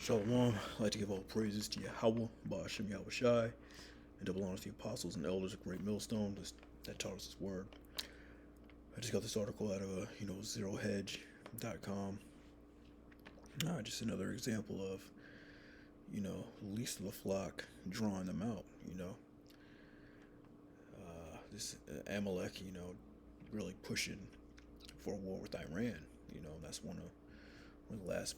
Shalom. I'd like to give all praises to Yahweh, Ba'ashem Yahweh Shai, and double honors to the apostles and elders of Great Millstone that taught us His word. I just got this article out of zerohedge.com. Just another example of least of the flock drawing them out. This Amalek, really pushing for a war with Iran. That's one of the last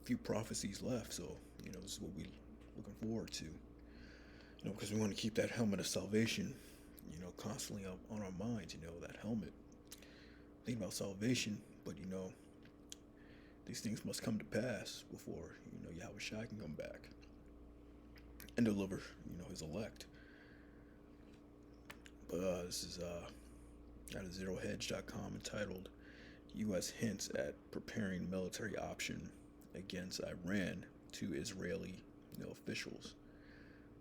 few prophecies left. So this is what we looking forward to. Because we want to keep that helmet of salvation, constantly up on our minds. That helmet. Think about salvation, but these things must come to pass before Yahweh Shai can come back and deliver his elect. But this is out of zerohedge.com entitled U.S. hints at preparing military option against Iran to Israeli officials.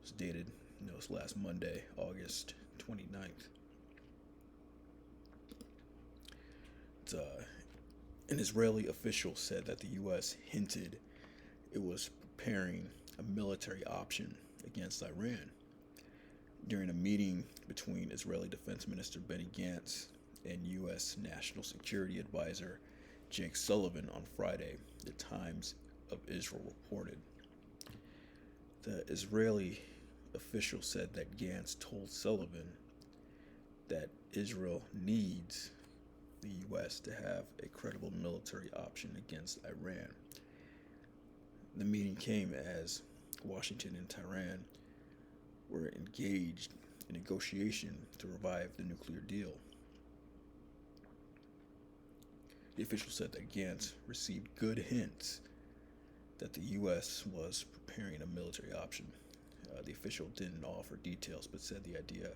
It's dated it's last Monday, August 29th. An Israeli official said that the U.S. hinted it was preparing a military option against Iran during a meeting between Israeli Defense Minister Benny Gantz and U.S. National Security Advisor Jake Sullivan on Friday, the Times of Israel reported. The Israeli official said that Gantz told Sullivan that Israel needs the U.S. to have a credible military option against Iran. The meeting came as Washington and Tehran were engaged in negotiation to revive the nuclear deal. The official said that Gantz received good hints that the U.S. was preparing a military option. The official didn't offer details, but said the idea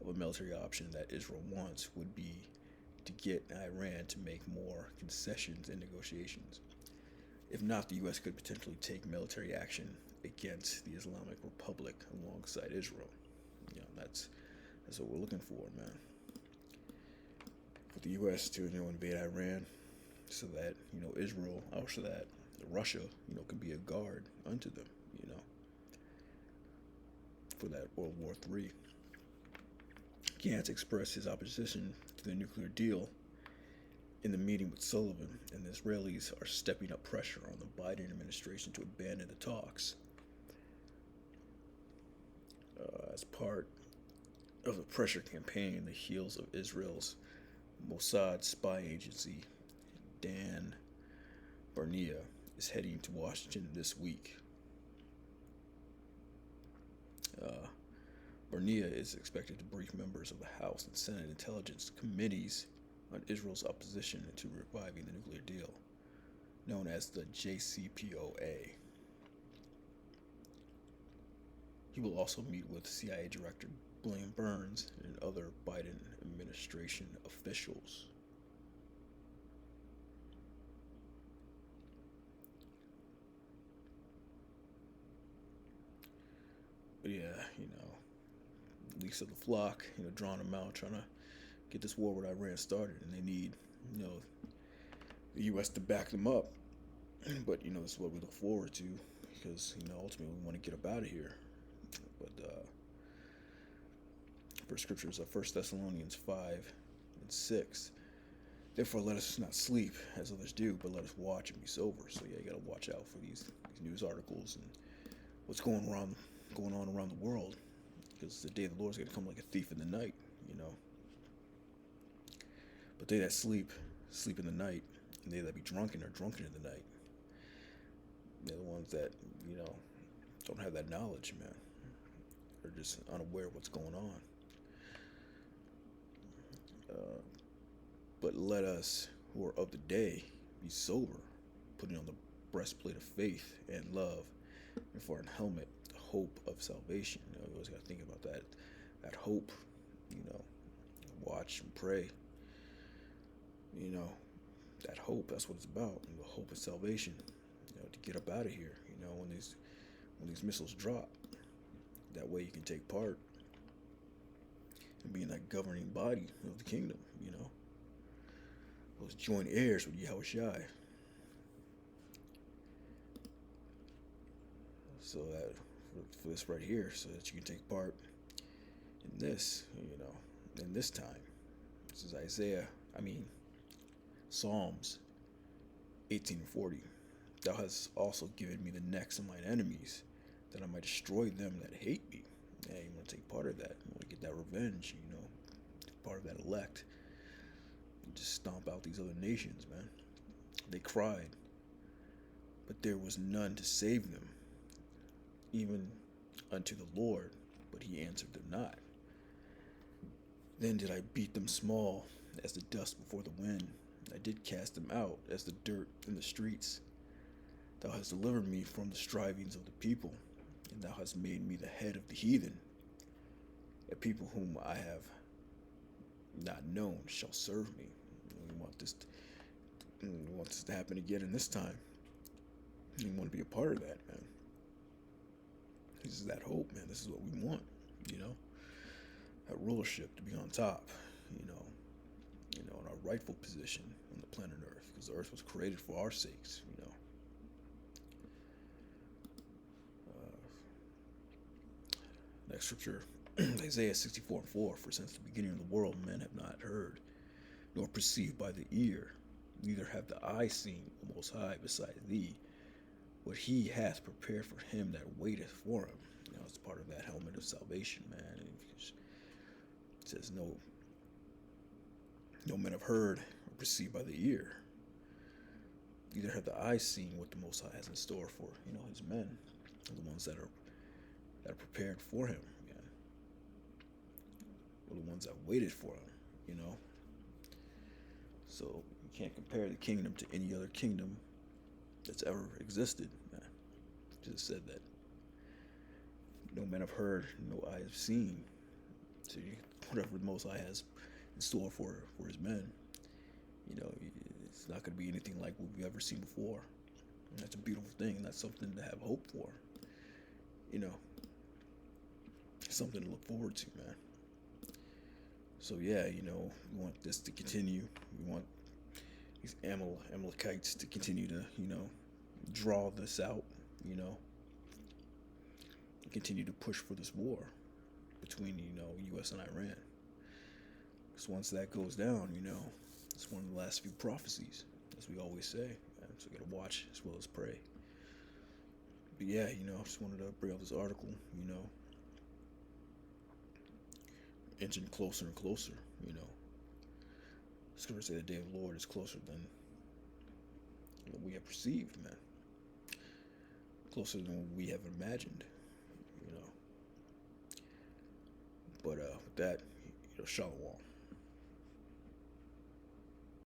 of a military option that Israel wants would be to get Iran to make more concessions in negotiations. If not, the U.S. could potentially take military action against the Islamic Republic alongside Israel. That's what we're looking for, man. For the U.S. to invade Iran, so that Israel, or so that Russia, can be a guard unto them, for that World War III. Gantz expressed his opposition to the nuclear deal in the meeting with Sullivan, and the Israelis are stepping up pressure on the Biden administration to abandon the talks. As part of the pressure campaign in the heels of Israel's Mossad spy agency, Dan Barnea is heading to Washington this week. Barnea is expected to brief members of the House and Senate Intelligence Committees on Israel's opposition to reviving the nuclear deal, known as the JCPOA. He will also meet with CIA Director William Burns and other Biden administration officials. But yeah, least of the flock, drawing them out, trying to get this war with Iran started, and they need, the U.S. to back them up. But this is what we look forward to, because ultimately we want to get up out of here. But first scriptures are 1 Thessalonians 5:6. Therefore, let us not sleep as others do, but let us watch and be sober. So yeah, you gotta watch out for these news articles and what's going on around the world, because the day of the Lord is gonna come like a thief in the night. But they that sleep in the night, and they that be drunken are drunken in the night. They're the ones that don't have that knowledge, man. They're just unaware of what's going on. But let us who are of the day be sober, putting on the breastplate of faith and love, and for an helmet, the hope of salvation. You always got to think about that. That hope, watch and pray. That hope, that's what it's about. The hope of salvation, to get up out of here, when these missiles drop. That way you can take part and be in that governing body of the kingdom, Those joint heirs with Yahweh Shai. so that for this right here, so that you can take part in this, in this time. This is Psalms 18:40. Thou hast also given me the necks of mine enemies, that I might destroy them that hate me. Yeah, you want to take part of that. You want to get that revenge, part of that elect. You just stomp out these other nations, man. They cried, but there was none to save them, even unto the Lord, but he answered them not. Then did I beat them small as the dust before the wind. I did cast them out as the dirt in the streets. Thou hast delivered me from the strivings of the people, and thou hast made me the head of the heathen. A people whom I have not known shall serve me. We want this to happen again in this time. We want to be a part of that, man. This is that hope, man. This is what we want, that rulership to be on top, in our rightful position on the planet Earth, because the Earth was created for our sakes, Next scripture, Isaiah 64:4. For since the beginning of the world, men have not heard, nor perceived by the ear, neither have the eye seen the Most High beside thee, what he hath prepared for him that waiteth for him. It's part of that helmet of salvation, man. It says no men have heard or perceived by the ear, neither have the eye seen what the Most High has in store for his men, the ones that are prepared for him, or the ones that waited for him, So you can't compare the kingdom to any other kingdom that's ever existed, man. Just said that. No men have heard, no eye have seen. So whatever the Most High has in store for his men, it's not going to be anything like what we've ever seen before. And that's a beautiful thing, and that's something to have hope for. Something to look forward to, man. So yeah, we want this to continue. We want these Amalekites to continue to, draw this out, continue to push for this war between, U.S. and Iran. Because once that goes down, it's one of the last few prophecies, as we always say. Man. So we gotta watch as well as pray. But yeah, I just wanted to bring up this article, inching closer and closer, Scripture say the day of the Lord is closer than we have perceived, man. Closer than we have imagined, But with that, shalom.